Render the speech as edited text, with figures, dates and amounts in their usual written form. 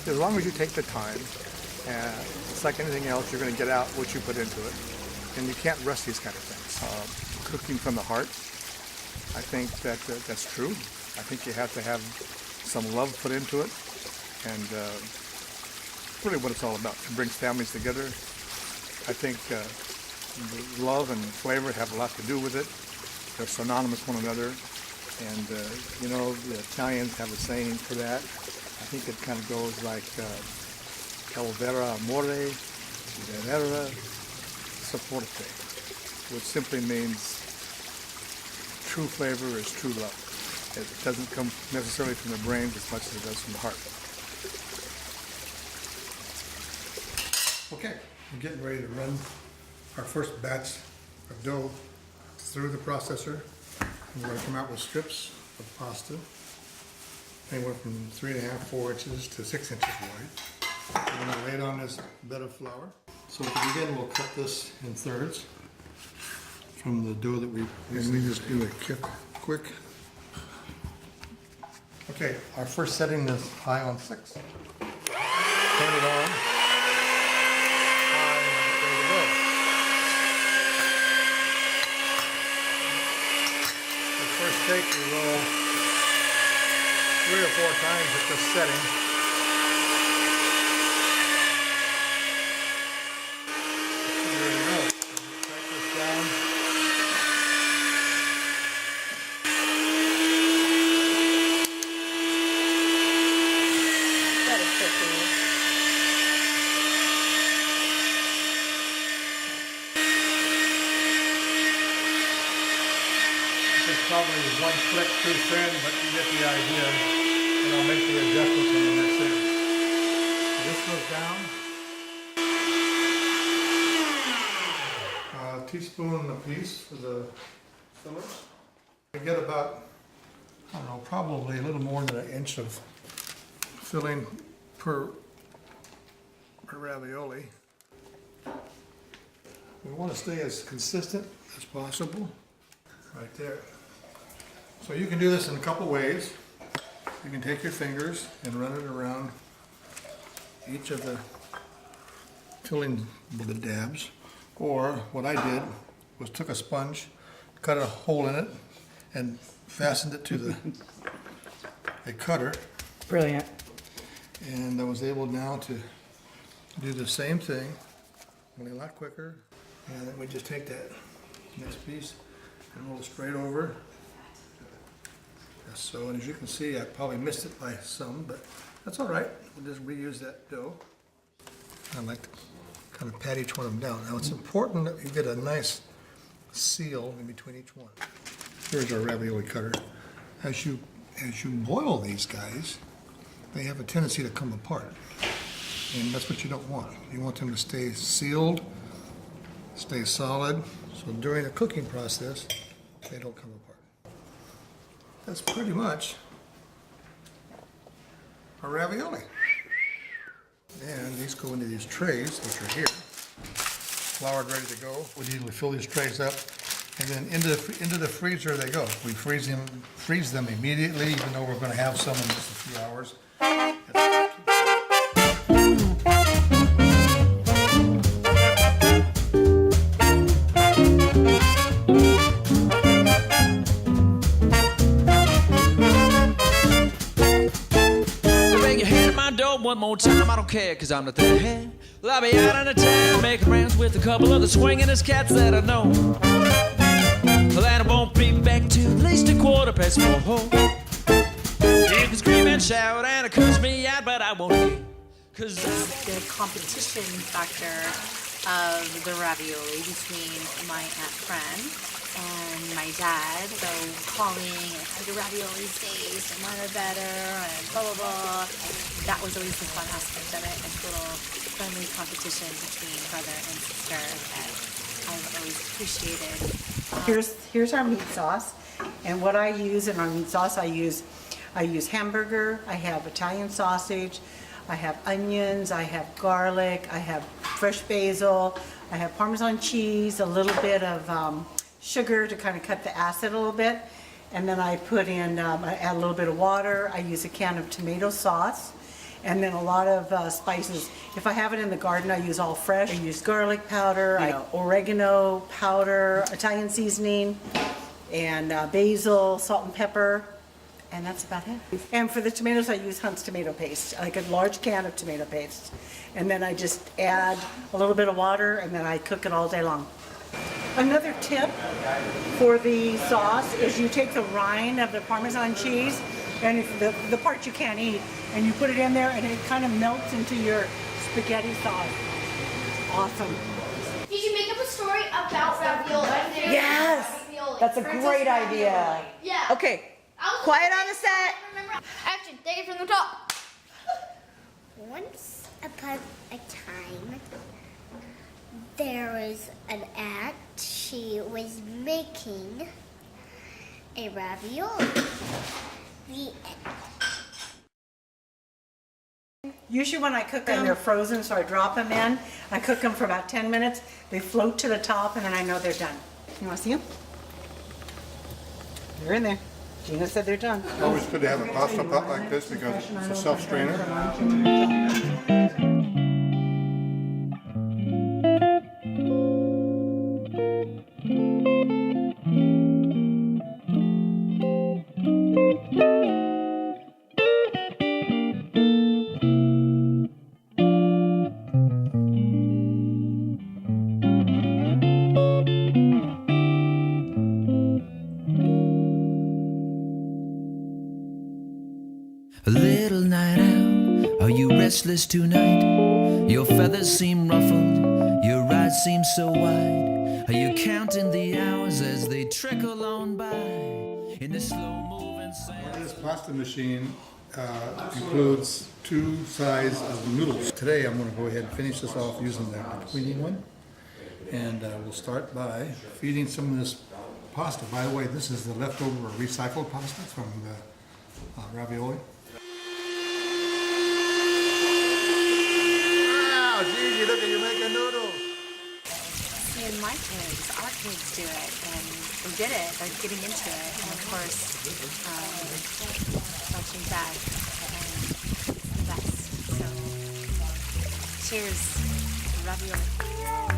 as long as you take the time, it's like anything else, you're going to get out what you put into it. And you can't rush these kind of things. Cooking from the heart, I think that's true. I think you have to have some love put into it. And really what it's all about. It brings families together. I think love and flavor have a lot to do with it. They're synonymous with one another. And, you know, the Italians have a saying for that. I think it kind of goes like, Calvera amore, venera supporte, which simply means true flavor is true love. It doesn't come necessarily from the brain as much as it does from the heart. Okay, we're getting ready to run our first batch of dough through the processor. We're going to come out with strips of pasta, anywhere from 3.5, 4 inches to 6 inches wide. We're going to lay it on this bed of flour. So to begin, we'll cut this in thirds from the dough that we recently just do a quick. Okay, our first setting is high on 6. Turn it on. First take, we roll 3 or 4 times at this setting. There we go. Crank this down. That is cooking. Probably 1 click too thin, but you get the idea, and I'll make the adjustments on the next setting. So this goes down. A teaspoon apiece for the fillers. I get about, I don't know, probably a little more than 1 inch of filling per ravioli. We want to stay as consistent as possible. Right there. So you can do this in a couple ways. You can take your fingers and run it around each of the filling dabs. Or what I did was took a sponge, cut a hole in it, and fastened it to a cutter. Brilliant. And I was able now to do the same thing, only a lot quicker. And then we just take that next piece and roll it straight over. So, and as you can see, I probably missed it by some, but that's all right. We'll just reuse that dough. I like to kind of pat each one of them down. Now it's important that you get a nice seal in between each one. Here's our ravioli cutter. As you boil these guys, they have a tendency to come apart. And that's what you don't want. You want them to stay sealed, stay solid, so during the cooking process, they don't come apart. That's pretty much our ravioli. And these go into these trays, which are here, floured, ready to go. We usually fill these trays up, and then into the freezer they go. We freeze them immediately, even though we're going to have some in just a few hours. One more time, I don't care, cause I'm not the head. Well, I'll be out on the town, making rounds with a couple of the swingin'est cats that I know. Well, and I won't be back till at least 4:15. You can scream and shout and curse me out, but I won't hear. Cause the competition factor of the ravioli between my Aunt Fran and my dad. So calling and how do raviolis taste and mine are better and blah blah blah. That was always the fun aspect of it, a little friendly competition between brother and sister that I've always appreciated. Here's our meat sauce, and what I use in our meat sauce, I use hamburger, I have Italian sausage, I have onions, I have garlic, I have fresh basil, I have Parmesan cheese, a little bit of sugar to kind of cut the acid a little bit, and then I put in, I add a little bit of water. I use a can of tomato sauce, And then a lot of spices. If I have it in the garden, I use all fresh. I use garlic powder, oregano powder, Italian seasoning, and basil, salt and pepper. And that's about it. And for the tomatoes, I use Hunt's tomato paste, like a large can of tomato paste. And then I just add a little bit of water, and then I cook it all day long. Another tip for the sauce is you take the rind of the Parmesan cheese, and if the part you can't eat, and you put it in there, and it kind of melts into your spaghetti sauce. Awesome. Did you make up a story about ravioli? Yes! Ravioli. That's a Princess great ravioli. idea. Yeah. Okay, quiet on the set. Action, take it from the top. Once upon a time, there was an aunt. She was making a ravioli. The Usually when I cook them, they're frozen, so I drop them in. I cook them for about 10 minutes. They float to the top, and then I know they're done. You want to see them? They're in there. Gina said they're done. Always good to have a pasta pot like this because it's a self-strainer. A little night owl, are you restless tonight? Your feathers seem ruffled, your eyes seem so wide. Are you counting the hours as they trickle on by in the slow-moving sand? This pasta machine includes 2 size of noodles. Today I'm going to go ahead and finish this off using the cleaning one. And we'll start by feeding some of this pasta. By the way, this is the leftover or recycled pasta from the ravioli. Wow, Gigi, look at you making noodles. See, and our kids do it, and they did it, they're getting into it, and of course, watching Dad, and it's the best. So, cheers, ravioli.